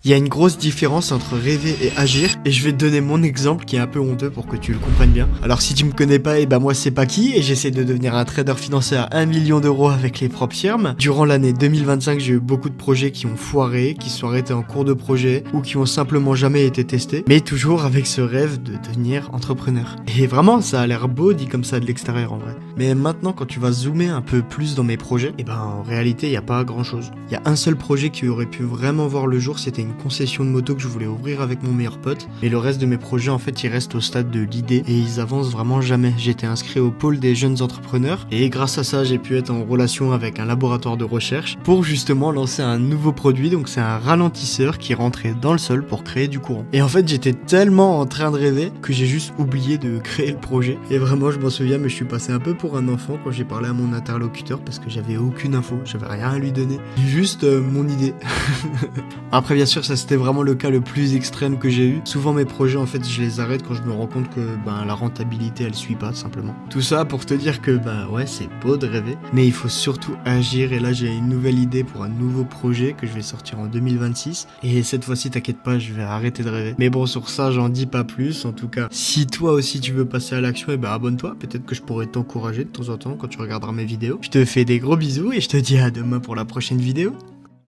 Il y a une grosse différence entre rêver et agir, et je vais te donner mon exemple qui est un peu honteux pour que tu le comprennes bien. Alors si tu me connais pas, et ben moi c'est Paki, et j'essaie de devenir un trader financier à 1 million d'euros avec les propres firmes. Durant l'année 2025, j'ai eu beaucoup de projets qui ont foiré, qui sont arrêtés en cours de projet, ou qui ont simplement jamais été testés, mais toujours avec ce rêve de devenir entrepreneur. Et vraiment, ça a l'air beau dit comme ça de l'extérieur en vrai. Mais maintenant, quand tu vas zoomer un peu plus dans mes projets, et ben en réalité, il n'y a pas grand chose. Il y a un seul projet qui aurait pu vraiment voir le jour, c'était une concession de moto que je voulais ouvrir avec mon meilleur pote. Mais le reste de mes projets, en fait, ils restent au stade de l'idée et ils avancent vraiment jamais. J'étais inscrit au pôle des jeunes entrepreneurs et grâce à ça, j'ai pu être en relation avec un laboratoire de recherche pour justement lancer un nouveau produit. Donc c'est un ralentisseur qui rentrait dans le sol pour créer du courant. Et en fait, j'étais tellement en train de rêver que j'ai juste oublié de créer le projet. Et vraiment, je m'en souviens, mais je suis passé un peu pour un enfant quand j'ai parlé à mon interlocuteur parce que j'avais aucune info, j'avais rien à lui donner. Juste mon idée. Après, bien sûr, ça c'était vraiment le cas le plus extrême que j'ai eu. Souvent mes projets en fait je les arrête quand je me rends compte que la rentabilité elle suit pas tout simplement. Tout ça pour te dire que ouais c'est beau de rêver, mais il faut surtout agir et là j'ai une nouvelle idée pour un nouveau projet que je vais sortir en 2026 et cette fois-ci t'inquiète pas je vais arrêter de rêver. Mais bon sur ça j'en dis pas plus, en tout cas si toi aussi tu veux passer à l'action et abonne-toi, peut-être que je pourrais t'encourager de temps en temps quand tu regarderas mes vidéos. Je te fais des gros bisous et je te dis à demain pour la prochaine vidéo.